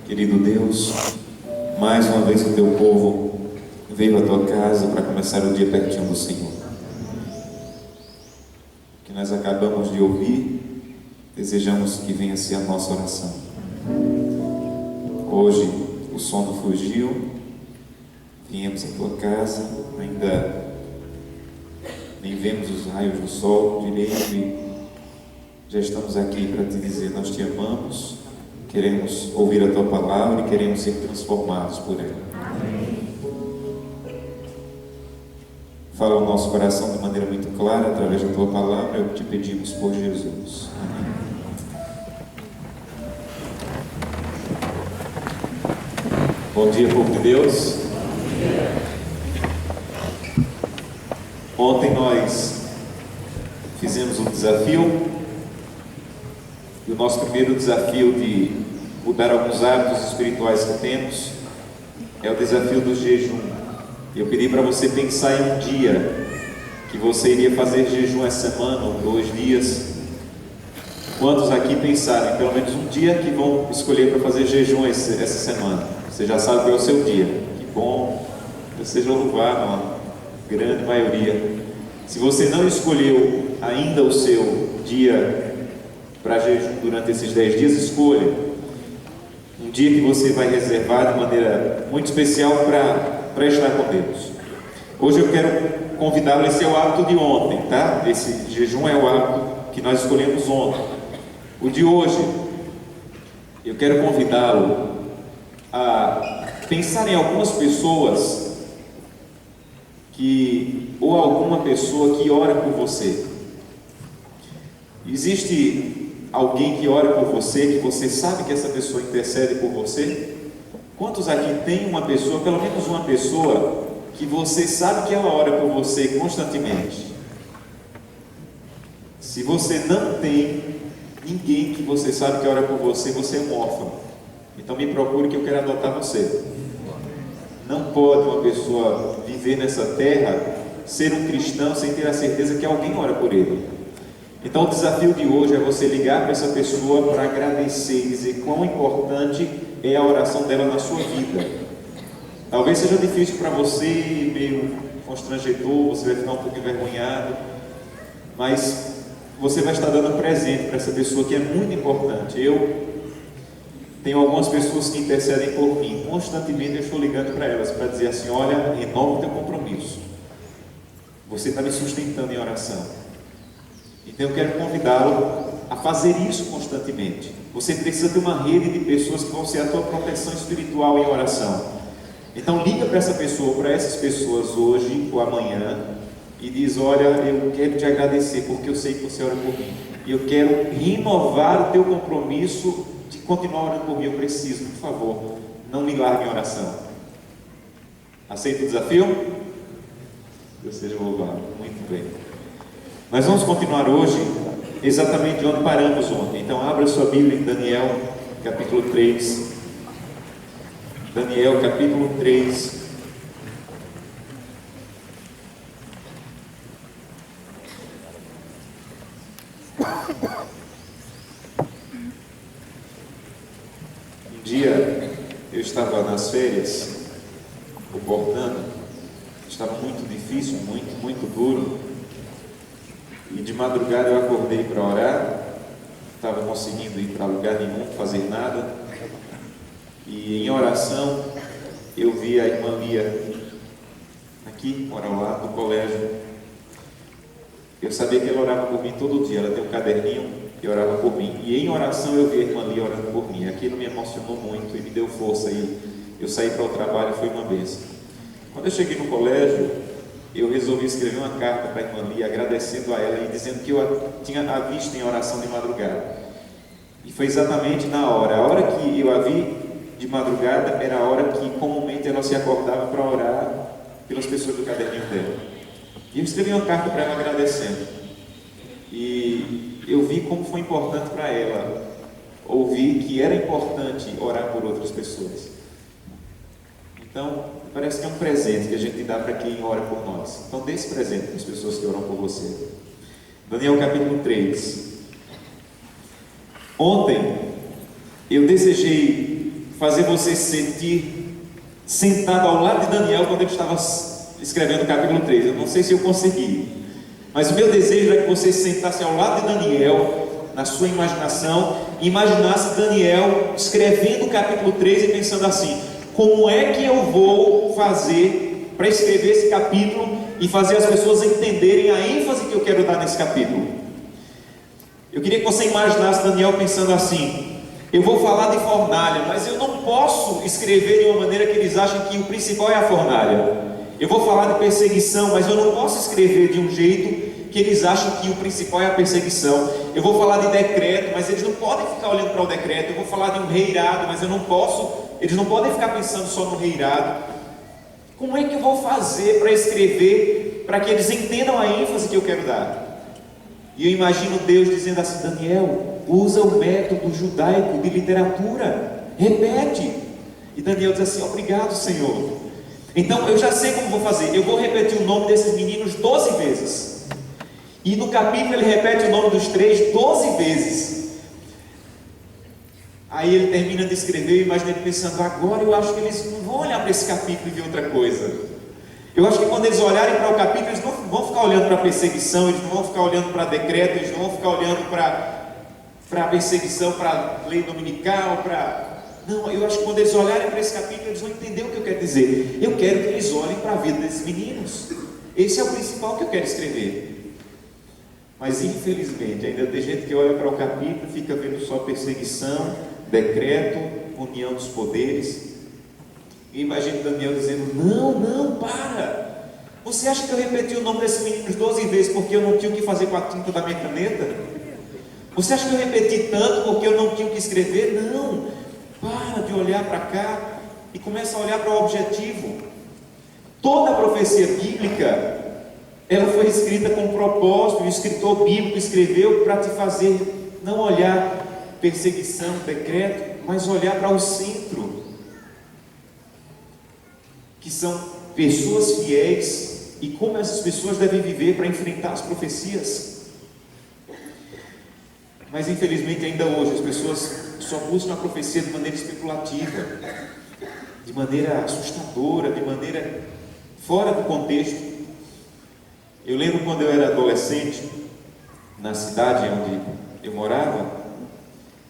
Querido Deus, mais uma vez o teu povo veio à tua casa para começar o dia pertinho do Senhor. O que nós acabamos de ouvir, desejamos que venha ser a nossa oração. Hoje o sono fugiu, viemos à tua casa, ainda nem vemos os raios do sol direito e já estamos aqui para te dizer: nós te amamos, queremos ouvir a tua palavra e queremos ser transformados por ela. Amém. Fala o nosso coração de maneira muito clara através da tua palavra, é o que te pedimos por Jesus. Amém. Bom dia, povo de Deus. Ontem nós fizemos um desafio, e o nosso primeiro desafio de mudar alguns hábitos espirituais que temos é o desafio do jejum. Eu pedi para você pensar em um dia que você iria fazer jejum essa semana, ou 2 dias. Quantos aqui pensaram em pelo menos um dia que vão escolher para fazer jejum essa semana? Você já sabe qual é o seu dia. Que bom, Deus seja louvado, uma grande maioria. Se você não escolheu ainda o seu dia para jejum durante esses 10 dias, escolha um dia que você vai reservar de maneira muito especial para estar com Deus. Hoje eu quero convidá-lo, esse é o hábito de ontem, tá? Esse jejum é o hábito que nós escolhemos ontem. O de hoje, eu quero convidá-lo a pensar em algumas pessoas ou alguma pessoa que ora por você. Existe alguém que ora por você, que você sabe que essa pessoa intercede por você? Quantos aqui tem uma pessoa, pelo menos uma pessoa, que você sabe que ela ora por você constantemente? Se você não tem ninguém que você sabe que ora por você, você é um órfão. Então me procure que eu quero adotar você. Não pode uma pessoa viver nessa terra, ser um cristão, sem ter a certeza que alguém ora por ele. Então o desafio de hoje é você ligar para essa pessoa para agradecer e dizer quão importante é a oração dela na sua vida. Talvez seja difícil para você, meio constrangedor, você vai ficar um pouco envergonhado, mas você vai estar dando presente para essa pessoa que é muito importante. Eu tenho algumas pessoas que intercedem por mim, constantemente eu estou ligando para elas para dizer assim: olha, renova o teu compromisso, você está me sustentando em oração. Então eu quero convidá-lo a fazer isso constantemente. Você precisa ter uma rede de pessoas que vão ser a tua proteção espiritual em oração. Então liga para essa pessoa, para essas pessoas hoje ou amanhã e diz: olha, eu quero te agradecer porque eu sei que você ora por mim e eu quero renovar o teu compromisso de continuar orando por mim. Eu preciso, por favor, não me largue em oração. Aceita o desafio? Deus seja louvado. Muito bem. Nós vamos continuar hoje exatamente de onde paramos ontem. Então abra sua Bíblia em Daniel capítulo 3. Daniel capítulo 3. Um dia eu estava nas férias, comportando, estava muito difícil, muito duro. E de madrugada eu acordei para orar, não estava conseguindo ir para lugar nenhum, fazer nada. E em oração eu vi a irmã Lia aqui, mora lá no colégio. Eu sabia que ela orava por mim todo dia, ela tem um caderninho e orava por mim. E em oração eu vi a irmã Lia orando por mim. Aquilo me emocionou muito e me deu força. E eu saí para o trabalho e foi uma bênção. Quando eu cheguei no colégio, eu resolvi escrever uma carta para a irmã Lia, agradecendo a ela e dizendo que eu tinha a visto em oração de madrugada. E foi exatamente na hora. A hora que eu a vi de madrugada era a hora que comumente ela se acordava para orar pelas pessoas do caderninho dela. E eu escrevi uma carta para ela agradecendo. E eu vi como foi importante para ela ouvir que era importante orar por outras pessoas. Então, parece que é um presente que a gente dá para quem ora por nós. Então, dê esse presente para as pessoas que oram por você. Daniel capítulo 3. Ontem, eu desejei fazer você se sentir sentado ao lado de Daniel quando ele estava escrevendo o capítulo 3. Eu não sei se eu consegui, mas o meu desejo é que você se sentasse ao lado de Daniel, na sua imaginação, e imaginasse Daniel escrevendo o capítulo 3 e pensando assim: como é que eu vou fazer para escrever esse capítulo e fazer as pessoas entenderem a ênfase que eu quero dar nesse capítulo? Eu queria que você imaginasse Daniel pensando assim: eu vou falar de fornalha, mas eu não posso escrever de uma maneira que eles acham que o principal é a fornalha. Eu vou falar de perseguição, mas eu não posso escrever de um jeito que eles acham que o principal é a perseguição. Eu vou falar de decreto, mas eles não podem ficar olhando para o decreto. Eu vou falar de um rei irado, mas eu não posso, eles não podem ficar pensando só no rei irado. Como é que eu vou fazer para escrever, para que eles entendam a ênfase que eu quero dar? E eu imagino Deus dizendo assim: Daniel, usa o método judaico de literatura, repete. E Daniel diz assim: obrigado, Senhor. Então eu já sei como vou fazer. Eu vou repetir o nome desses meninos 12 vezes. E no capítulo ele repete o nome dos três 12 vezes. Aí ele termina de escrever, eu imagino ele pensando: agora eu acho que eles não vão olhar para esse capítulo e ver outra coisa. Eu acho que quando eles olharem para o capítulo, eles não vão ficar olhando para a perseguição, eles não vão ficar olhando para decreto, eles não vão ficar olhando para a perseguição, para a lei dominical, Não, eu acho que quando eles olharem para esse capítulo, eles vão entender o que eu quero dizer. Eu quero que eles olhem para a vida desses meninos. Esse é o principal que eu quero escrever. Mas infelizmente ainda tem gente que olha para o capítulo e fica vendo só perseguição, decreto, união dos poderes. E imagina Daniel dizendo: não, para! Você acha que eu repeti o nome desses meninos 12 vezes porque eu não tinha o que fazer com a tinta da minha caneta? Você acha que eu repeti tanto porque eu não tinha o que escrever? Não! Para de olhar para cá e começa a olhar para o objetivo. Toda a profecia bíblica, ela foi escrita com um propósito. O escritor bíblico escreveu para te fazer não olhar perseguição, decreto, mas olhar para o centro, que são pessoas fiéis e como essas pessoas devem viver para enfrentar as profecias. Mas infelizmente ainda hoje as pessoas só buscam a profecia de maneira especulativa, de maneira assustadora, de maneira fora do contexto. Eu lembro quando eu era adolescente, na cidade onde eu morava,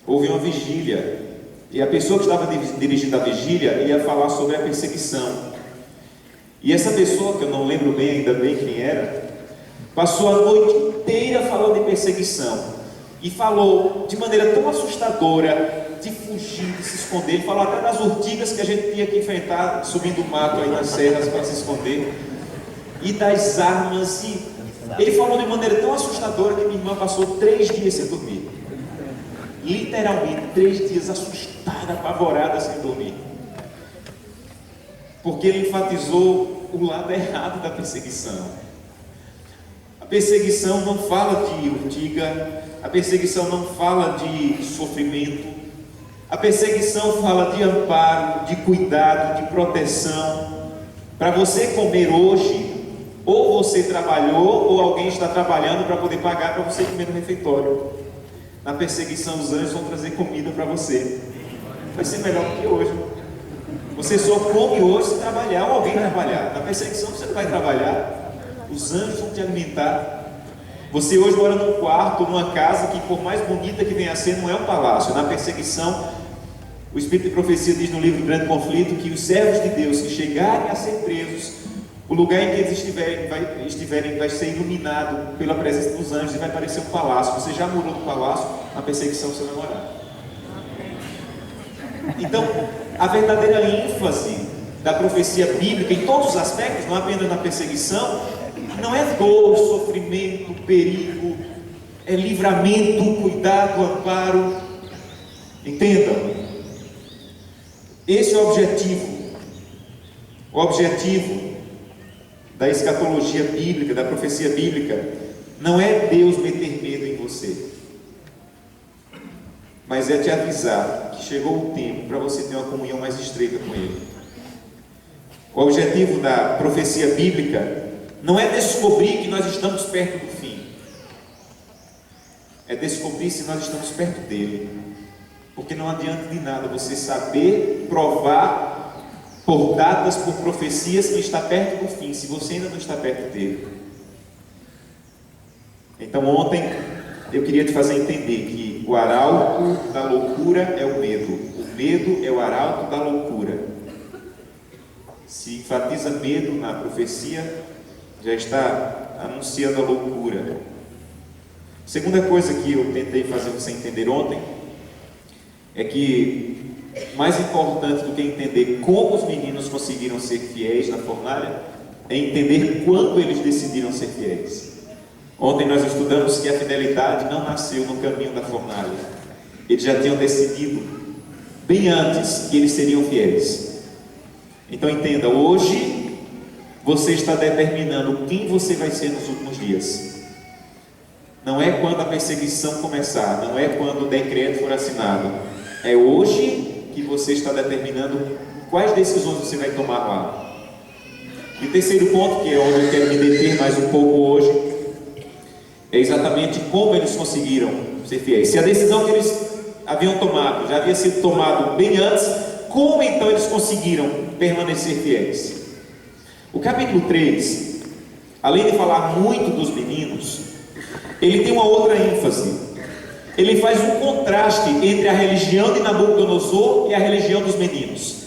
houve uma vigília, e a pessoa que estava dirigindo a vigília ia falar sobre a perseguição. E essa pessoa, que eu não lembro bem, ainda bem quem era, passou a noite inteira falando de perseguição. E falou de maneira tão assustadora, de fugir, de se esconder. Ele falou até das urtigas que a gente tinha que enfrentar, subindo o mato aí nas serras para se esconder. E das armas. E ele falou de maneira tão assustadora que minha irmã passou 3 dias sem dormir. Literalmente 3 dias assustada, apavorada, sem dormir. Porque ele enfatizou o lado errado da perseguição. A perseguição não fala de urtiga, a perseguição não fala de sofrimento, a perseguição fala de amparo, de cuidado, de proteção. Para você comer hoje, ou você trabalhou, ou alguém está trabalhando para poder pagar para você comer no refeitório. Na perseguição, os anjos vão trazer comida para você. Vai ser melhor do que hoje. Você só come hoje se trabalhar ou alguém trabalhar. Na perseguição você não vai trabalhar, os anjos vão te alimentar. Você hoje mora num quarto, numa casa que, por mais bonita que venha a ser, não é um palácio. Na perseguição, o Espírito de Profecia diz no livro Grande Conflito que os servos de Deus que chegarem a ser presos, o lugar em que eles estiverem vai ser iluminado pela presença dos anjos e vai parecer um palácio. Você já morou no palácio, na perseguição você vai morar. Então, a verdadeira ênfase da profecia bíblica em todos os aspectos, não apenas na perseguição, não é dor, sofrimento, perigo, é livramento, cuidado, amparo. Entendam? Esse é o objetivo. O objetivo da escatologia bíblica, da profecia bíblica, não é Deus meter medo em você, mas é te avisar que chegou o tempo para você ter uma comunhão mais estreita com Ele. O objetivo da profecia bíblica não é descobrir que nós estamos perto do fim, é descobrir se nós estamos perto dele. Porque não adianta de nada você saber provar por datas, por profecias que está perto do fim, se você ainda não está perto dele. Então ontem eu queria te fazer entender que o arauto da loucura é o medo. O medo é o arauto da loucura. Se enfatiza medo na profecia, já está anunciando a loucura. Segunda coisa que eu tentei fazer você entender ontem é que mais importante do que entender como os meninos conseguiram ser fiéis na fornalha é entender quando eles decidiram ser fiéis. Ontem nós estudamos que a fidelidade não nasceu no caminho da fornalha. Eles já tinham decidido bem antes que eles seriam fiéis. Então entenda, hoje você está determinando quem você vai ser nos últimos dias. Não é quando a perseguição começar, não é quando o decreto for assinado. É hoje que você está determinando quais decisões você vai tomar lá. E o terceiro ponto, que é onde eu quero me deter mais um pouco hoje, é exatamente como eles conseguiram ser fiéis. Se a decisão que eles haviam tomado já havia sido tomada bem antes, como então eles conseguiram permanecer fiéis? O capítulo 3, além de falar muito dos meninos, ele tem uma outra ênfase. Ele faz um contraste entre a religião de Nabucodonosor e a religião dos meninos.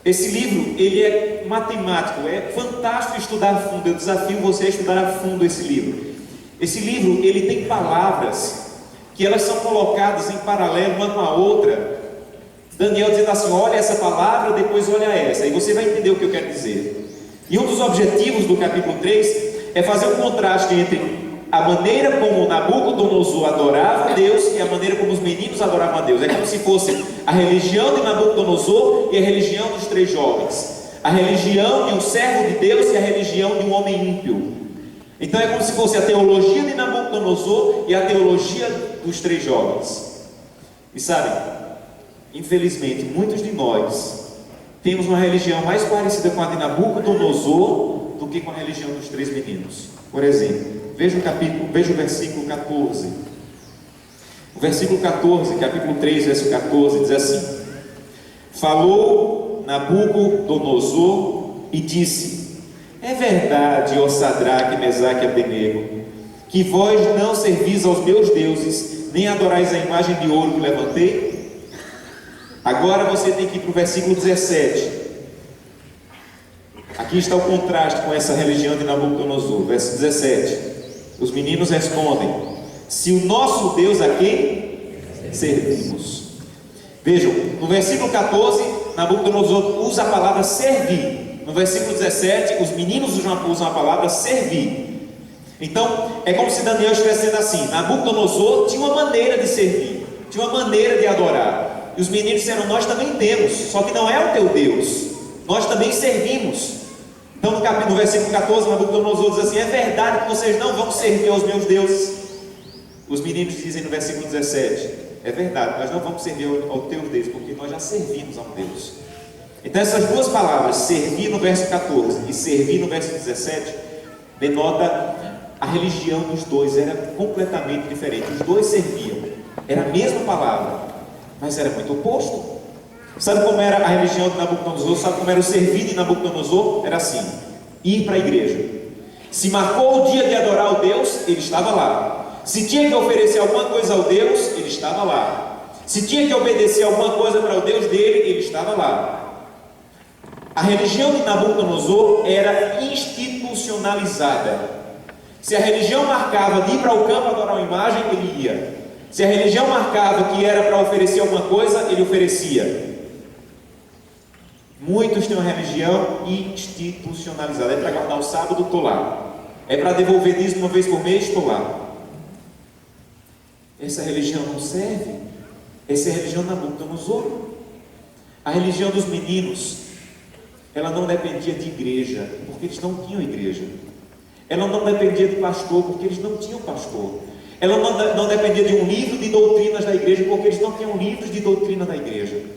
Esse livro, ele é matemático, é fantástico estudar a fundo. Eu desafio você a estudar a fundo esse livro. Esse livro, ele tem palavras que elas são colocadas em paralelo uma com a outra. Daniel dizendo assim, olha essa palavra, depois olha essa, e você vai entender o que eu quero dizer. E um dos objetivos do capítulo 3 é fazer um contraste entre a maneira como Nabucodonosor adorava a Deus e a maneira como os meninos adoravam a Deus. É como se fosse a religião de Nabucodonosor e a religião dos 3 jovens, a religião de um servo de Deus e a religião de um homem ímpio. Então é como se fosse a teologia de Nabucodonosor e a teologia dos 3 jovens. E sabe, infelizmente muitos de nós temos uma religião mais parecida com a de Nabucodonosor do que com a religião dos 3 meninos. Por exemplo, veja o versículo 14. O versículo 14, capítulo 3, verso 14, diz assim: falou Nabucodonosor e disse: é verdade, ó Sadraque, Mesaque e Abdenego, que vós não servis aos meus deuses, nem adorais a imagem de ouro que levantei? Agora você tem que ir para o versículo 17. Aqui está o contraste com essa religião de Nabucodonosor. Verso 17. Os meninos respondem: se o nosso Deus a quem servimos. Vejam, no versículo 14, Nabucodonosor usa a palavra servir. No versículo 17, os meninos usam a palavra servir. Então, é como se Daniel estivesse dizendo assim: Nabucodonosor tinha uma maneira de servir, tinha uma maneira de adorar. E os meninos disseram: nós também temos, só que não é o teu Deus, nós também servimos. Então no versículo 14, Nabucodonosor diz assim: é verdade que vocês não vão servir aos meus deuses. Os meninos dizem no versículo 17: é verdade, nós não vamos servir ao teu Deus, porque nós já servimos a um Deus. Então essas duas palavras, servir no verso 14 e servir no verso 17, denota a religião dos dois, era completamente diferente. Os dois serviam, era a mesma palavra, mas era muito oposto. Sabe como era a religião de Nabucodonosor? Sabe como era o servir de Nabucodonosor? Era assim: ir para a igreja. Se marcou o dia de adorar o Deus, ele estava lá. Se tinha que oferecer alguma coisa ao Deus, ele estava lá. Se tinha que obedecer alguma coisa para o Deus dele, ele estava lá. A religião de Nabucodonosor era institucionalizada. Se a religião marcava de ir para o campo adorar uma imagem, ele ia. Se a religião marcava que era para oferecer alguma coisa, ele oferecia. Muitos têm uma religião institucionalizada. É para guardar o sábado, estou lá. É para devolver dízimo uma vez por mês, estou lá. Essa religião não serve. Essa é a religião de Nabucodonosor. A religião dos meninos, ela não dependia de igreja, porque eles não tinham igreja. Ela não dependia de pastor, porque eles não tinham pastor. Ela não dependia de um livro de doutrinas da igreja, porque eles não tinham livros de doutrina da igreja.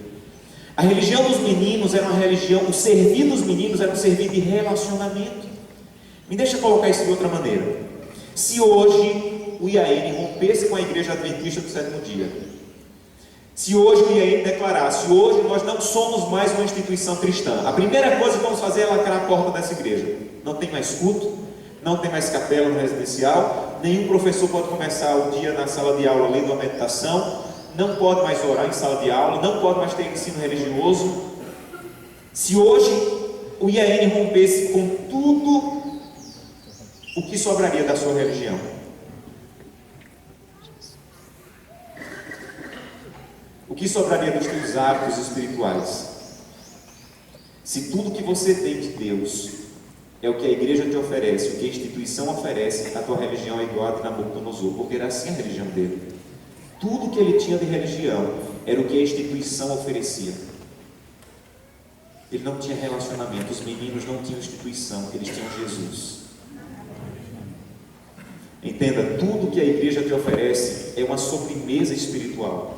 A religião dos meninos era uma religião, o servir dos meninos era um servir de relacionamento. Me deixa colocar isso de outra maneira. Se hoje o IAN rompesse com a igreja adventista do sétimo dia, Se hoje o IAN declarar, se hoje nós não somos mais uma instituição cristã, a primeira coisa que vamos fazer é lacrar a porta dessa igreja. Não tem mais culto, não tem mais capela no residencial, nenhum professor pode começar o dia na sala de aula lendo uma meditação, não pode mais orar em sala de aula, não pode mais ter ensino religioso. Se hoje o IAN rompesse com tudo, o que sobraria da sua religião? O que sobraria dos teus hábitos espirituais? Se tudo que você tem de Deus é o que a igreja te oferece, o que a instituição oferece, a tua religião é igual a de Nabucodonosor, porque era assim a religião dele. Tudo que ele tinha de religião era o que a instituição oferecia. Ele não tinha relacionamento, os meninos não tinham instituição, eles tinham Jesus. Entenda, tudo que a igreja te oferece é uma sobremesa espiritual.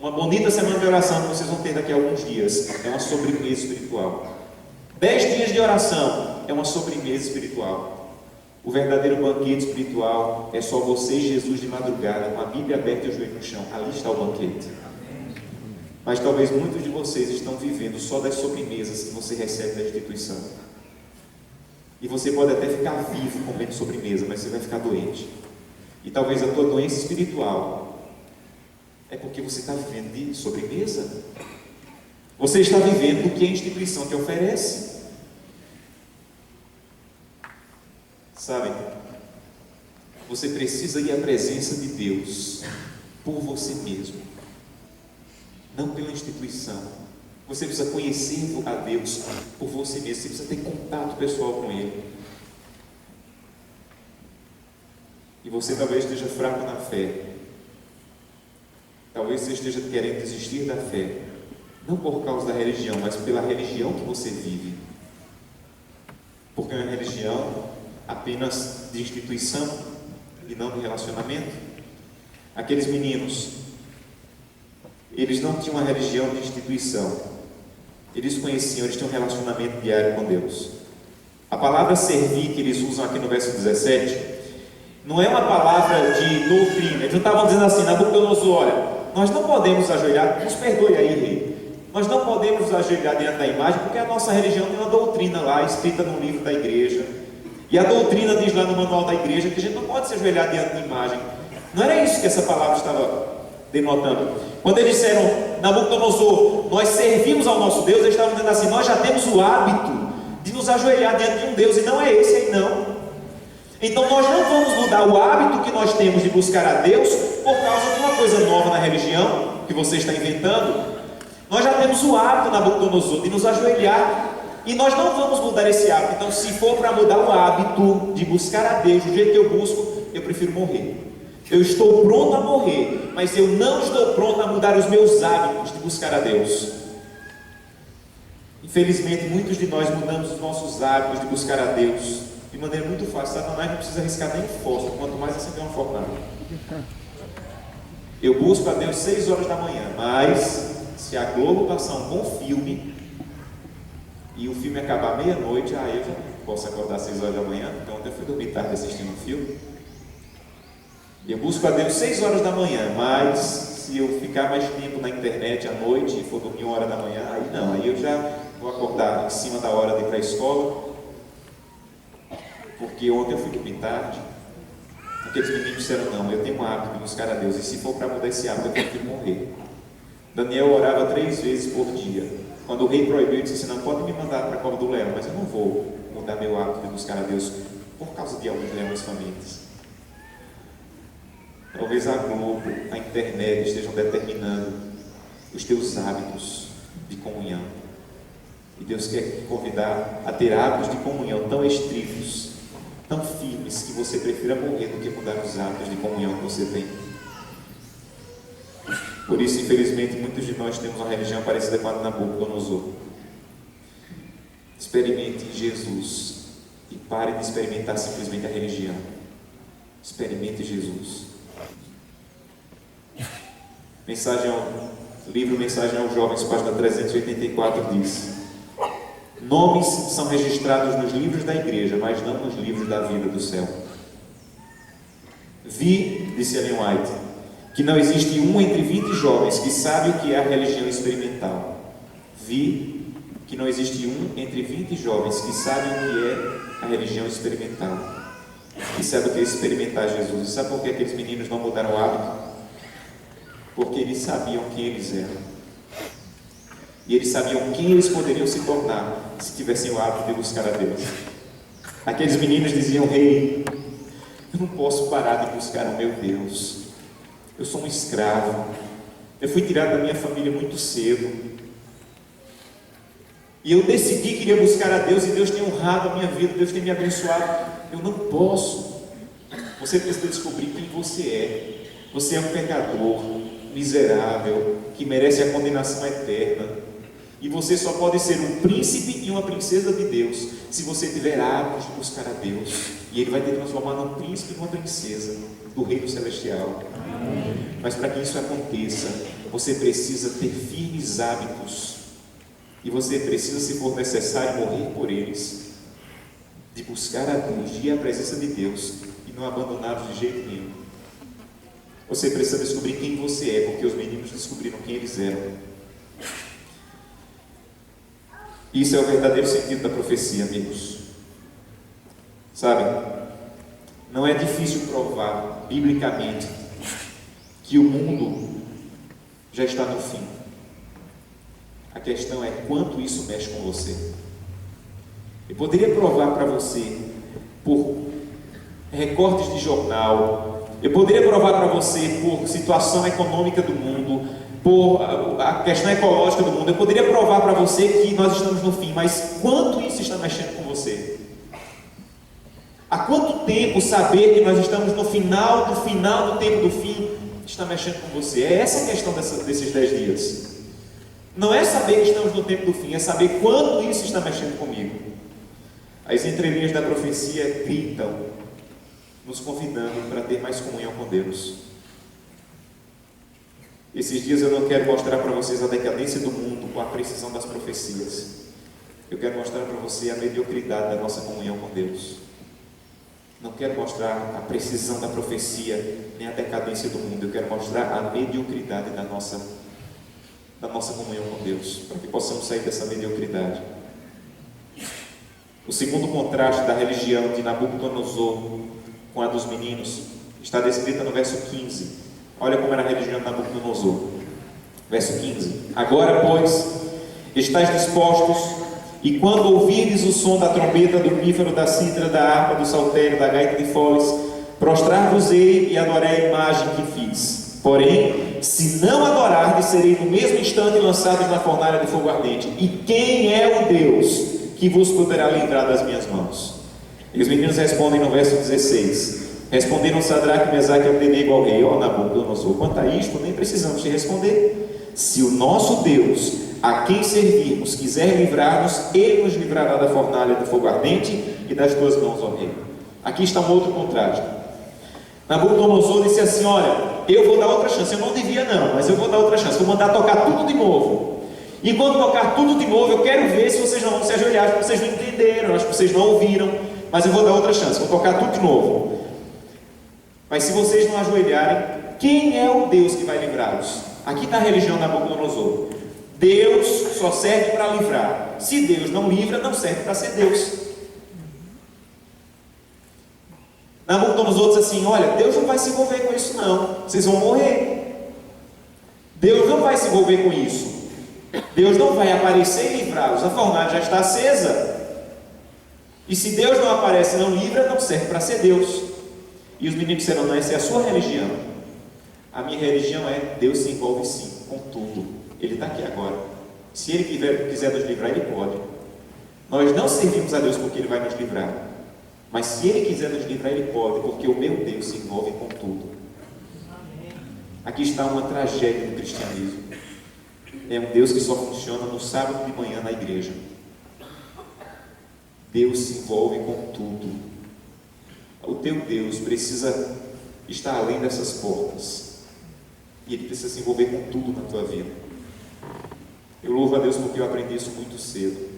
Uma bonita semana de oração que vocês vão ter daqui a alguns dias é uma sobremesa espiritual. 10 dias de oração é uma sobremesa espiritual. O verdadeiro banquete espiritual é só você e Jesus de madrugada, com a Bíblia aberta e o joelho no chão. Ali está o banquete. Mas talvez muitos de vocês estão vivendo só das sobremesas que você recebe da instituição. E você pode até ficar vivo comendo sobremesa, mas você vai ficar doente. E talvez a tua doença espiritual é porque você está vivendo de sobremesa. Você está vivendo o que a instituição te oferece. Sabe? Você precisa ir à presença de Deus por você mesmo, não pela instituição. Você precisa conhecer a Deus por você mesmo. Você precisa ter contato pessoal com Ele. E você talvez esteja fraco na fé. Talvez você esteja querendo desistir da fé, não por causa da religião, mas pela religião que você vive. Porque é uma religião apenas de instituição e não de relacionamento. Aqueles meninos, eles não tinham uma religião de instituição. Eles conheciam, eles tinham um relacionamento diário com Deus. A palavra servir que eles usam aqui no verso 17 não é uma palavra de doutrina. Eles não estavam dizendo assim, Nabucodonosor, olha, nós não podemos ajoelhar, nos perdoe aí, rei. Nós não podemos nos ajoelhar diante da imagem, porque a nossa religião tem uma doutrina lá, escrita no livro da igreja. E a doutrina diz lá no manual da igreja que a gente não pode se ajoelhar diante da imagem. Não era isso que essa palavra estava denotando. Quando eles disseram, Nabucodonosor, nós servimos ao nosso Deus, eles estavam dizendo assim, nós já temos o hábito de nos ajoelhar diante de um Deus, e não é esse aí não. Então nós não vamos mudar o hábito que nós temos de buscar a Deus por causa de uma coisa nova na religião que você está inventando. Nós já temos o hábito, Nabucodonosor, de nos ajoelhar, e nós não vamos mudar esse hábito. Então, se for para mudar o hábito de buscar a Deus do jeito que eu busco, eu prefiro morrer. Eu estou pronto a morrer, mas eu não estou pronto a mudar os meus hábitos de buscar a Deus. Infelizmente, muitos de nós mudamos os nossos hábitos de buscar a Deus de maneira muito fácil. Satanás não precisa arriscar nem fósforo, quanto mais acender uma fornalha. Eu busco a Deus 6 horas da manhã, mas se a Globo passar um bom filme e o filme acabar meia-noite, eu já posso acordar 6 horas da manhã. Então ontem eu fui dormir tarde assistindo um filme. Eu busco a Deus 6 horas da manhã, mas se eu ficar mais tempo na internet à noite e for dormir 1 hora da manhã, aí eu já vou acordar em cima da hora de ir para a escola, porque ontem eu fui dormir tarde. Aqueles meninos disseram, não, eu tenho um hábito de buscar a Deus, e se for para mudar esse hábito, eu prefiro morrer. Daniel orava 3 vezes por dia. Quando o rei proibiu, ele disse assim, não, pode me mandar para a cova do leão, mas eu não vou mudar meu hábito de buscar a Deus por causa de alguns leões famintos. Talvez a Globo, a internet estejam determinando os teus hábitos de comunhão. E Deus quer te convidar a ter hábitos de comunhão tão estritos, tão firmes, que você prefira morrer do que mudar os hábitos de comunhão que você tem. Por isso, infelizmente, muitos de nós temos uma religião parecida com a de Nabucodonosor. Experimente Jesus e pare de experimentar simplesmente a religião. Experimente Jesus. Livro Mensagem aos Jovens, página 384 diz: nomes são registrados nos livros da igreja, mas não nos livros da vida do céu. Disse Ellen White, que não existe um entre 20 jovens que sabe o que é a religião experimental. Vi que não existe um entre 20 jovens que sabe o que é a religião experimental. E sabe o que é experimentar Jesus? E sabe por que aqueles meninos não mudaram o hábito? Porque eles sabiam quem eles eram. E eles sabiam quem eles poderiam se tornar se tivessem o hábito de buscar a Deus. Aqueles meninos diziam: Rei, eu não posso parar de buscar o meu Deus. Eu sou um escravo. Eu fui tirado da minha família muito cedo. E eu decidi que iria buscar a Deus, e Deus tem honrado a minha vida, Deus tem me abençoado. Eu não posso. Você precisa descobrir quem você é. Você é um pecador, miserável, que merece a condenação eterna. E você só pode ser um príncipe e uma princesa de Deus se você tiver hábitos de buscar a Deus. E Ele vai te transformar num príncipe e numa princesa do reino celestial. Mas para que isso aconteça, você precisa ter firmes hábitos. E você precisa, se for necessário, morrer por eles. De buscar a Deus, de ir à presença de Deus e não abandoná-los de jeito nenhum. Você precisa descobrir quem você é, porque os meninos descobriram quem eles eram. Isso é o verdadeiro sentido da profecia, amigos. Sabe, não é difícil provar biblicamente que o mundo já está no fim. A questão é quanto isso mexe com você. Eu poderia provar para você por recortes de jornal, eu poderia provar para você por situação econômica do mundo, por a questão ecológica do mundo, eu poderia provar para você que nós estamos no fim, mas quanto isso está mexendo com você? Há quanto tempo saber que nós estamos no final do tempo do fim está mexendo com você? É essa a questão desses 10 dias. Não é saber que estamos no tempo do fim, é saber quanto isso está mexendo comigo. As entrelinhas da profecia gritam, nos convidando para ter mais comunhão com Deus. Esses dias eu não quero mostrar para vocês a decadência do mundo com a precisão das profecias. Eu quero mostrar para você a mediocridade da nossa comunhão com Deus. Não quero mostrar a precisão da profecia, nem a decadência do mundo. Eu quero mostrar a mediocridade da nossa comunhão com Deus, para que possamos sair dessa mediocridade. O segundo contraste da religião de Nabucodonosor com a dos meninos está descrita no verso 15. Olha como era a religião de Nabucodonosor. Verso 15. Agora, pois, estáis dispostos, e quando ouvirdes o som da trombeta, do pífaro, da cítara, da harpa, do saltério, da gaita de foles, prostrar-vos-ei e adorei a imagem que fiz. Porém, se não adorardes, serei no mesmo instante lançados na fornalha de fogo ardente. E quem é o Deus que vos poderá livrar das minhas mãos? E os meninos respondem no verso 16. Responderam Sadraque, Mesaque e Abdenego ao rei: ó Nabucodonosor, quanto a isto, nem precisamos te responder. Se o nosso Deus, a quem servirmos, quiser livrar-nos, Ele nos livrará da fornalha do fogo ardente e das tuas mãos, ó rei. Aqui está um outro contraste. Nabucodonosor disse assim: olha, eu vou dar outra chance. Eu não devia não, mas eu vou dar outra chance. Vou mandar tocar tudo de novo. E quando tocar tudo de novo, eu quero ver se vocês não vão se ajoelhar. Acho que vocês não entenderam, acho que vocês não ouviram, mas eu vou dar outra chance. Vou tocar tudo de novo. Mas se vocês não ajoelharem, quem é o Deus que vai livrá-los? Aqui está a religião de Nabucodonosor. Deus só serve para livrar. Se Deus não livra, não serve para ser Deus. Nabucodonosor diz assim: olha, Deus não vai se envolver com isso não. Vocês vão morrer. Deus não vai se envolver com isso. Deus não vai aparecer e livrá-los. A fornalha já está acesa. E se Deus não aparece e não livra, não serve para ser Deus. E os meninos disseram: não, essa é a sua religião. A minha religião é: Deus se envolve sim, com tudo. Ele está aqui agora. Se Ele quiser nos livrar, Ele pode. Nós não servimos a Deus porque Ele vai nos livrar. Mas se Ele quiser nos livrar, Ele pode, porque o meu Deus se envolve com tudo. Aqui está uma tragédia do cristianismo. É um Deus que só funciona no sábado de manhã na igreja. Deus se envolve com tudo. O teu Deus precisa estar além dessas portas. E Ele precisa se envolver com tudo na tua vida. Eu louvo a Deus porque eu aprendi isso muito cedo.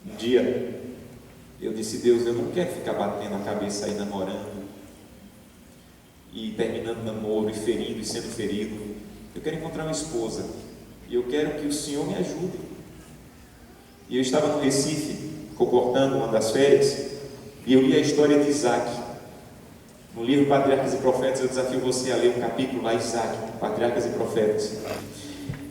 Um dia eu disse: Deus, eu não quero ficar batendo a cabeça aí namorando. e terminando namoro, e ferido e sendo ferido. Eu quero encontrar uma esposa, e eu quero que o Senhor me ajude. E eu estava no Recife, concordando uma das férias, e eu li a história de Isaac. No livro Patriarcas e Profetas, eu desafio você a ler um capítulo lá, Isaac, Patriarcas e Profetas.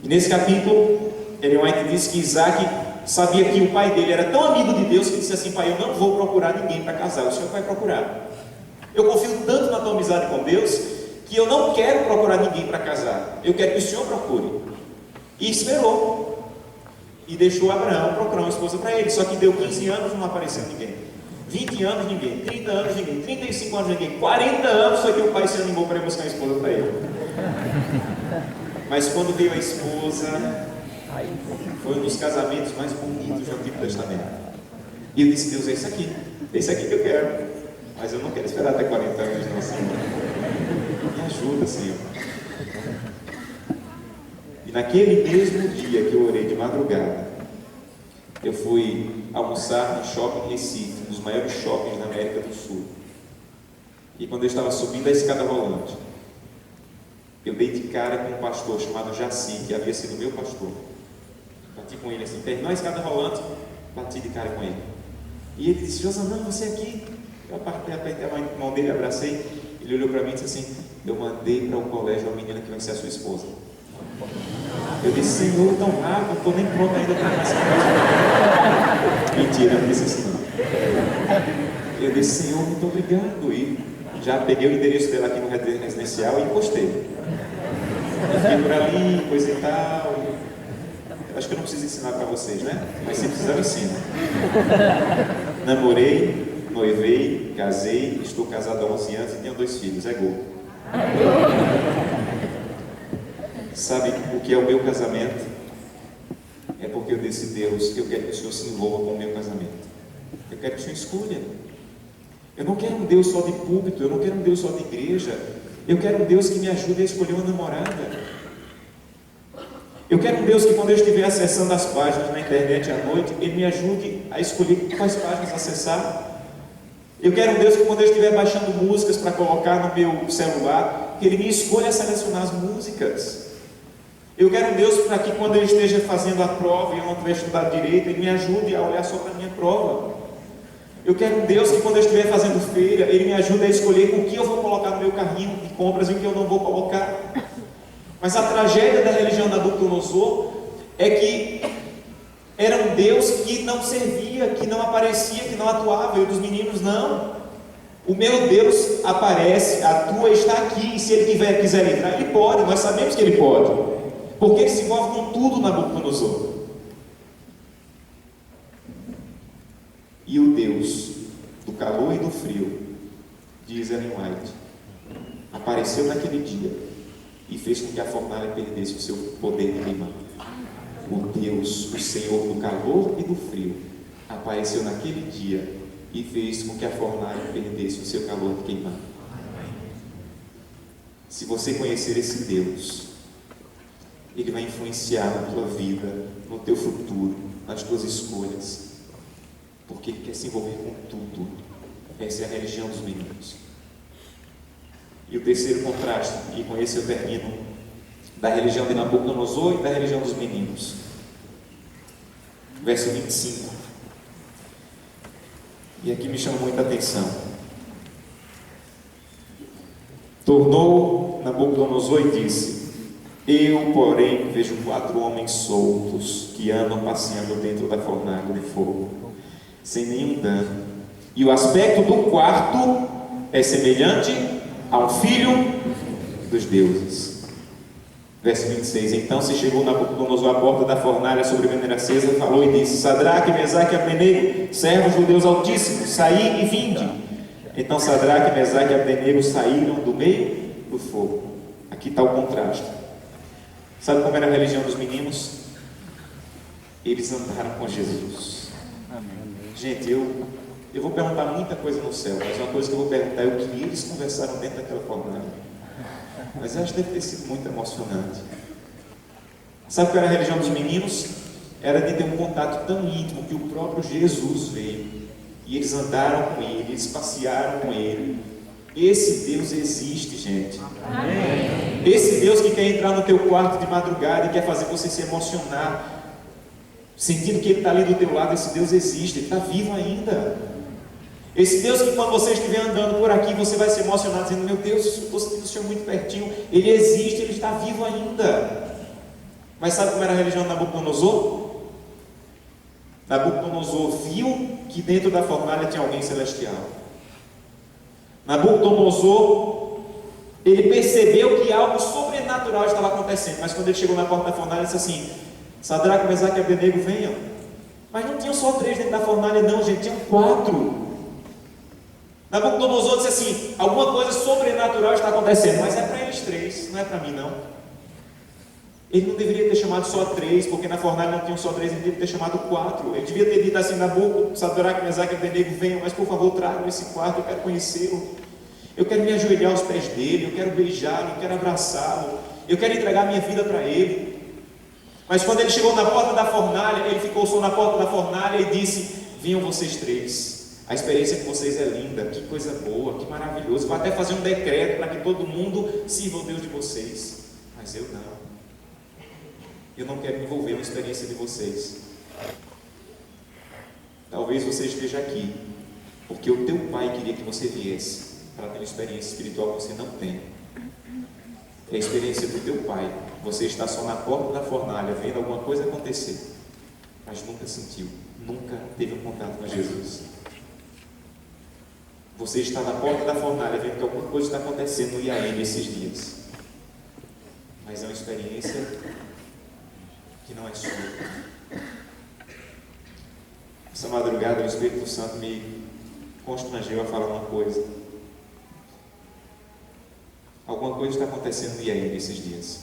E nesse capítulo, Ellen White diz que Isaac sabia que o pai dele era tão amigo de Deus que disse assim: pai, eu não vou procurar ninguém para casar, o Senhor vai procurar. Eu confio tanto na tua amizade com Deus que eu não quero procurar ninguém para casar, eu quero que o Senhor procure. E esperou, e deixou Abraão procurar uma esposa para ele. Só que deu 15 anos, não apareceu ninguém, 20 anos ninguém, 30 anos ninguém, 35 anos ninguém, 40 anos foi que o pai se animou para ir buscar uma esposa para ele. Mas quando veio a esposa, foi um dos casamentos mais bonitos do Antigo Testamento. E eu disse: Deus, é esse aqui que eu quero. Mas eu não quero esperar até 40 anos, não, Senhor. Me ajuda, Senhor. E naquele mesmo dia que eu orei de madrugada, eu fui almoçar no shopping Recife, um dos maiores shoppings da América do Sul. E quando eu estava subindo a escada rolante, eu dei de cara com um pastor chamado Jaci, que havia sido meu pastor. Bati com ele assim, terminou a escada rolante, bati de cara com ele. E ele disse: Josanã, você aqui? Eu apertei a mão dele, abracei. Ele olhou para mim e disse assim: eu mandei para o colégio a menina que vai ser a sua esposa. Eu disse: Senhor, tão rápido, não estou nem pronto ainda para casar. Mentira, eu não disse isso não. Eu disse: Senhor, muito obrigado. E já peguei o endereço dela aqui no residencial e postei. Fiquei por ali, coisa e tal. Acho que eu não preciso ensinar para vocês, né? Mas se precisar, eu ensino. Namorei, noivei, casei, estou casado há 11 anos e tenho 2 filhos. É gol. Sabe o que é o meu casamento? É porque eu disse: Deus, eu quero que o Senhor se envolva com o meu casamento. Eu quero que o Senhor escolha. Eu não quero um Deus só de púlpito, eu não quero um Deus só de igreja. Eu quero um Deus que me ajude a escolher uma namorada. Eu quero um Deus que, quando eu estiver acessando as páginas na internet à noite, Ele me ajude a escolher quais páginas acessar. Eu quero um Deus que, quando eu estiver baixando músicas para colocar no meu celular, que Ele me escolha a selecionar as músicas. Eu quero um Deus para que, quando eu esteja fazendo a prova e eu não tiver estudado direito, Ele me ajude a olhar só para a minha prova. Eu quero um Deus que, quando eu estiver fazendo feira, Ele me ajude a escolher o que eu vou colocar no meu carrinho de compras e o que eu não vou colocar. Mas a tragédia da religião da Nabucodonosor é que era um Deus que não servia, que não aparecia, que não atuava. E o dos meninos: não. O meu Deus aparece, atua, está aqui. E se Ele quiser entrar, Ele pode. Nós sabemos que Ele pode, porque Ele se envolve com tudo na Nabucodonosor. E o Deus do calor e do frio, diz Ellen White, apareceu naquele dia e fez com que a fornalha perdesse o seu poder de queimar. O Deus, o Senhor do calor e do frio, apareceu naquele dia e fez com que a fornalha perdesse o seu calor de queimar. Se você conhecer esse Deus, Ele vai influenciar na tua vida, no teu futuro, nas tuas escolhas, porque Ele quer se envolver com tudo. Essa é a religião dos meninos. E o terceiro contraste, e com esse eu termino, da religião de Nabucodonosor e da religião dos meninos. Verso 25. E aqui me chama muita atenção. Tornou Nabucodonosor e disse: eu, porém, vejo 4 homens soltos que andam passeando dentro da fornalha de fogo, sem nenhum dano. E o aspecto do quarto é semelhante ao filho dos deuses. Verso 26. Então se chegou Nabucodonosor à porta da fornalha sobre veneno acesa, falou e disse: Sadraque, Mesaque e Abdenego, servos do Deus Altíssimo, saí e vinde. Então Sadraque, Mesaque e Abdenego saíram do meio do fogo. Aqui está o contraste. Sabe como era a religião dos meninos? Eles andaram com Jesus. Amém. Gente, eu vou perguntar muita coisa no céu, mas uma coisa que eu vou perguntar é o que eles conversaram dentro daquela fornalha. Mas acho que deve ter sido muito emocionante. Sabe qual era a religião dos meninos? Era de ter um contato tão íntimo que o próprio Jesus veio. E eles andaram com Ele, eles passearam com Ele. Esse Deus existe, gente. Amém. Esse Deus que quer entrar no teu quarto de madrugada e quer fazer você se emocionar, sentindo que Ele está ali do teu lado. Esse Deus existe, Ele está vivo ainda. Esse Deus que quando você estiver andando por aqui, você vai se emocionar dizendo: meu Deus, estou sentindo o Senhor muito pertinho. Ele existe, Ele está vivo ainda. Mas sabe como era a religião de Nabucodonosor? Nabucodonosor viu que dentro da fornalha tinha alguém celestial. Nabucodonosor, ele percebeu que algo sobrenatural estava acontecendo, mas quando ele chegou na porta da fornalha, ele disse assim: Sadraque, Mesaque e Abednego, venham. Mas não tinham só 3 dentro da fornalha não, gente, tinham 4. Nabucodonosor disse assim: alguma coisa sobrenatural está acontecendo, mas é para eles 3, não é para mim não. Ele não deveria ter chamado só 3, porque na fornalha não tinham só 3, ele deveria ter chamado 4. Ele devia ter dito assim: Nabucodonosor, Sadraque, Mesaque e Abednego, venham, mas por favor tragam esse quarto, eu quero conhecê-lo. Eu quero me ajoelhar aos pés dele, eu quero beijá-lo, eu quero abraçá-lo, eu quero entregar minha vida para ele. Mas quando ele chegou na porta da fornalha, ele ficou só na porta da fornalha e disse: venham vocês 3, a experiência com vocês é linda, que coisa boa, que maravilhoso. Vou até fazer um decreto para que todo mundo sirva o Deus de vocês, mas eu não. Eu não quero me envolver na experiência de vocês. Talvez você esteja aqui porque o teu pai queria que você viesse para ter uma experiência espiritual que você não tem. É a experiência do teu pai. Você está só na porta da fornalha vendo alguma coisa acontecer, mas nunca sentiu, nunca teve um contato com Jesus. Você está na porta da fornalha vendo que alguma coisa está acontecendo no IAM esses dias, mas é uma experiência que não é sua. Essa madrugada o Espírito Santo me constrangeu a falar uma coisa. Alguma coisa está acontecendo no IAM nesses dias.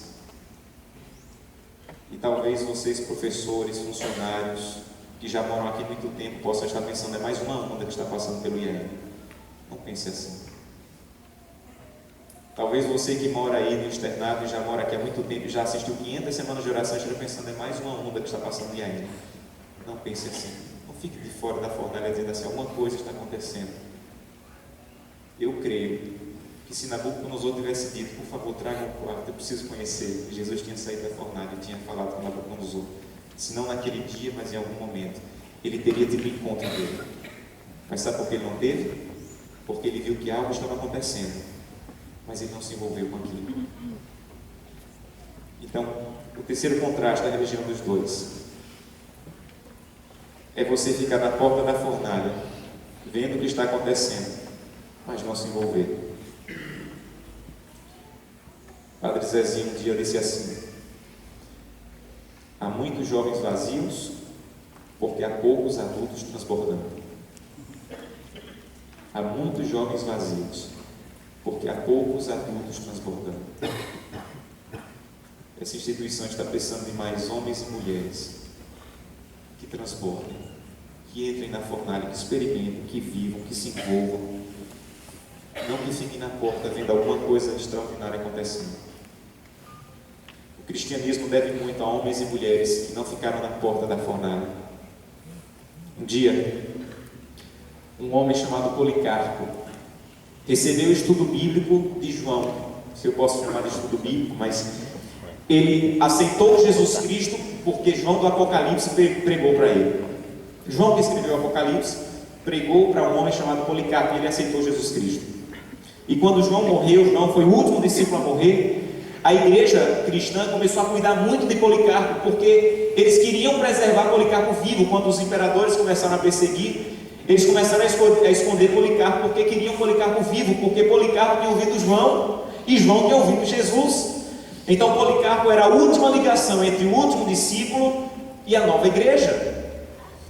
E talvez vocês, professores, funcionários, que já moram aqui há muito tempo, possam estar pensando: é mais uma onda que está passando pelo IAM. Não pense assim. Talvez você que mora aí no externado e já mora aqui há muito tempo e já assistiu 500 semanas de oração, esteja pensando: é mais uma onda que está passando no IAM. Não pense assim. Não fique de fora da fornalha dizendo assim: alguma coisa está acontecendo. Eu creio que se Nabucodonosor tivesse dito: por favor, traga um quarto, eu preciso conhecer, Jesus tinha saído da fornalha e tinha falado com Nabucodonosor. Se não naquele dia, mas em algum momento, ele teria tido encontro dele. Mas sabe por que ele não teve? Porque ele viu que algo estava acontecendo, mas ele não se envolveu com aquilo. Então, o terceiro contraste da religião dos dois é você ficar na porta da fornalha, vendo o que está acontecendo, mas não se envolver. Padre Zezinho um dia disse assim: há muitos jovens vazios, porque há poucos adultos transbordando. Há muitos jovens vazios, porque há poucos adultos transbordando. Essa instituição está precisando de mais homens e mulheres que transbordem, que entrem na fornalha, que experimentem, que vivam, que se envolvam. Não que fiquem na porta vendo alguma coisa extraordinária acontecendo. O cristianismo deve muito a homens e mulheres que não ficaram na porta da fornalha. Um dia, um homem chamado Policarpo recebeu o estudo bíblico de João, se eu posso chamar de estudo bíblico, mas ele aceitou Jesus Cristo porque João do Apocalipse pregou para ele. João, que escreveu o Apocalipse, pregou para um homem chamado Policarpo e ele aceitou Jesus Cristo. E quando João morreu, João foi o último discípulo a morrer, a igreja cristã começou a cuidar muito de Policarpo, porque eles queriam preservar Policarpo vivo. Quando os imperadores começaram a perseguir, eles começaram a esconder Policarpo, porque queriam Policarpo vivo, porque Policarpo tinha ouvido João, e João tinha ouvido Jesus. Então Policarpo era a última ligação entre o último discípulo e a nova igreja.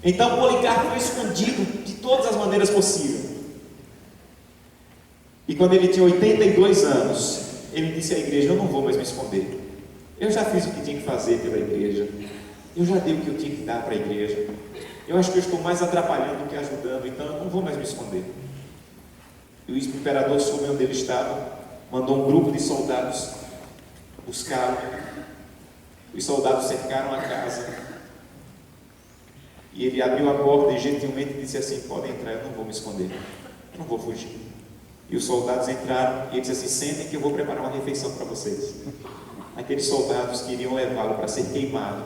Então Policarpo foi escondido de todas as maneiras possíveis. E quando ele tinha 82 anos, ele disse à igreja: eu não vou mais me esconder. Eu já fiz o que tinha que fazer pela igreja. Eu já dei o que eu tinha que dar para a igreja. Eu acho que eu estou mais atrapalhando do que ajudando, então eu não vou mais me esconder. E o imperador soube onde ele estava, mandou um grupo de soldados buscá-lo. Os soldados cercaram a casa e ele abriu a porta e gentilmente disse assim: podem entrar, eu não vou me esconder, eu não vou fugir. E os soldados entraram e ele disse assim: sentem que eu vou preparar uma refeição para vocês. Aqueles soldados que iriam levá-lo para ser queimado,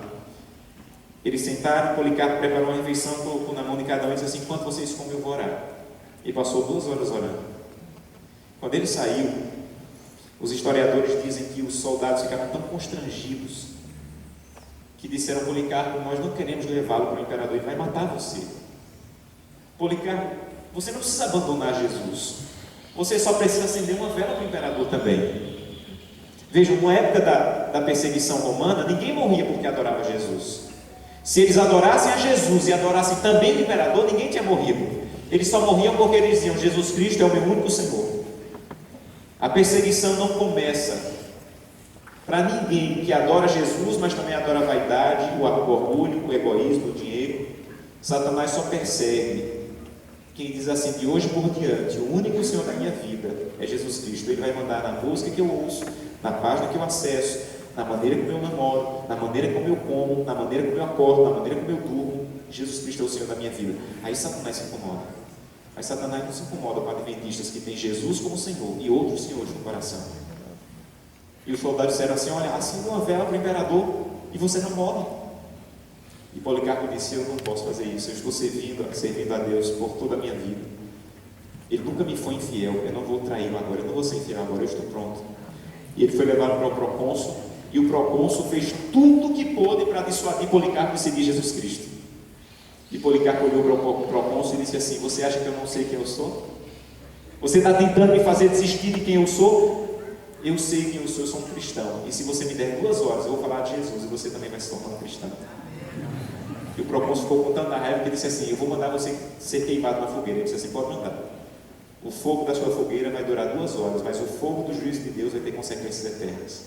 eles sentaram, Policarpo preparou uma refeição, colocou na mão de cada um e disse assim: enquanto vocês comem eu vou orar. E passou 2 horas orando. Quando ele saiu, os historiadores dizem que os soldados ficaram tão constrangidos que disseram a Policarpo: nós não queremos levá-lo para o imperador, ele vai matar você. Policarpo, você não precisa abandonar Jesus, você só precisa acender uma vela para o imperador também. Vejam, na época da perseguição romana, ninguém morria porque adorava Jesus. Se eles adorassem a Jesus e adorassem também o imperador, ninguém tinha morrido. Eles só morriam porque eles diziam: Jesus Cristo é o meu único Senhor. A perseguição não começa para ninguém que adora Jesus, mas também adora a vaidade, o orgulho, o egoísmo, o dinheiro. Satanás só persegue quem diz assim: de hoje por diante, o único Senhor da minha vida é Jesus Cristo. Ele vai mandar na música que eu ouço, na página que eu acesso, na maneira como eu namoro, na maneira como eu como, na maneira como eu acordo, na maneira como eu durmo. Jesus Cristo é o Senhor da minha vida. Aí Satanás se incomoda. Mas Satanás não se incomoda com adventistas que têm Jesus como Senhor e outros senhores no coração. E os soldados disseram assim: olha, acenda uma vela para o imperador e você não morre. E Policarpo disse: eu não posso fazer isso, eu estou servindo a Deus por toda a minha vida. Ele nunca me foi infiel, eu não vou traí-lo agora, eu não vou ser infiel agora, eu estou pronto. E ele foi levado para o procônsul, e o procônsul fez tudo o que pôde para dissuadir Policarpo de seguir Jesus Cristo. E Policarpo olhou para o procônsul e disse assim: você acha que eu não sei quem eu sou? Você está tentando me fazer desistir de quem eu sou? Eu sei quem eu sou um cristão, e se você me der 2 horas, eu vou falar de Jesus, e você também vai se tornar um cristão. E o procônsul ficou com tanta raiva que ele disse assim: eu vou mandar você ser queimado na fogueira. Ele disse assim: pode mandar. O fogo da sua fogueira vai durar 2 horas, mas o fogo do juízo de Deus vai ter consequências eternas.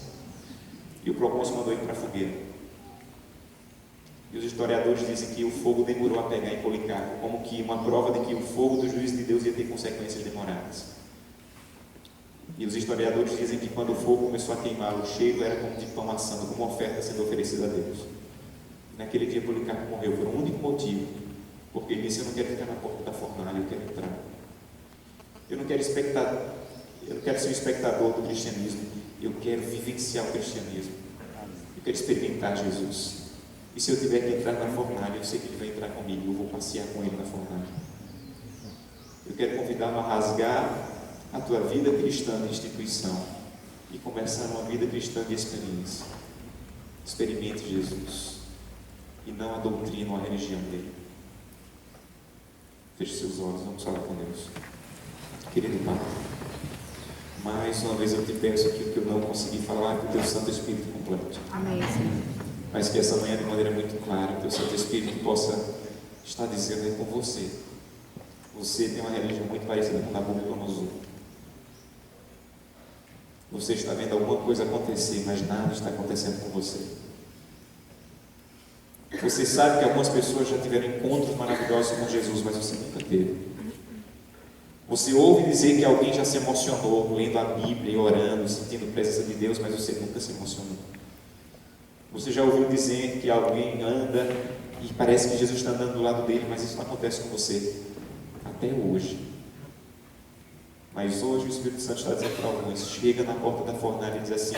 E o procônsul mandou ele para a fogueira. E os historiadores dizem que o fogo demorou a pegar em Policarpo, como que uma prova de que o fogo do juízo de Deus ia ter consequências demoradas. E os historiadores dizem que quando o fogo começou a queimar, o cheiro era como de pão assando, como uma oferta sendo oferecida a Deus. Naquele dia Policarpo morreu por um único motivo, porque ele disse: eu não quero ficar na porta da fornalha, eu quero entrar. Eu não quero ser um espectador do cristianismo, eu quero vivenciar o cristianismo. Eu quero experimentar Jesus. E se eu tiver que entrar na fornalha, eu sei que ele vai entrar comigo, eu vou passear com ele na fornalha. Eu quero convidá-lo a rasgar a tua vida cristã de instituição e começar uma vida cristã de experiência. Experimente Jesus e não a doutrina ou a religião dele. Feche seus olhos, vamos falar com Deus. Querido Pai, mais uma vez eu te peço aquilo que eu não consegui falar, que o teu Santo Espírito complete. Amém, Senhor. Mas que essa manhã, de maneira muito clara, o teu Santo Espírito possa estar dizendo aí com você: você tem uma religião muito parecida com Nabucodonosor. Você está vendo alguma coisa acontecer, mas nada está acontecendo com você. Você sabe que algumas pessoas já tiveram encontros maravilhosos com Jesus, mas você nunca teve. Você ouve dizer que alguém já se emocionou lendo a Bíblia e orando, sentindo a presença de Deus, mas você nunca se emocionou. Você já ouviu dizer que alguém anda e parece que Jesus está andando do lado dele, mas isso não acontece com você até hoje. Mas hoje o Espírito Santo está dizendo para alguns: chega na porta da fornalha e diz assim: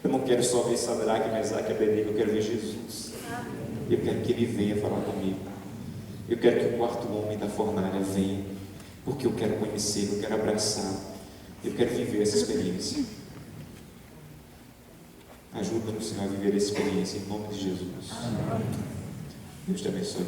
eu não quero só ver Sadraque, Mesaque e Abednego, eu quero ver Jesus. Eu quero que ele venha falar comigo. Eu quero que o quarto homem da fornalha venha, porque eu quero conhecer, eu quero abraçar, eu quero viver essa experiência. Ajuda-nos, Senhor, a viver essa experiência em nome de Jesus. Deus te abençoe.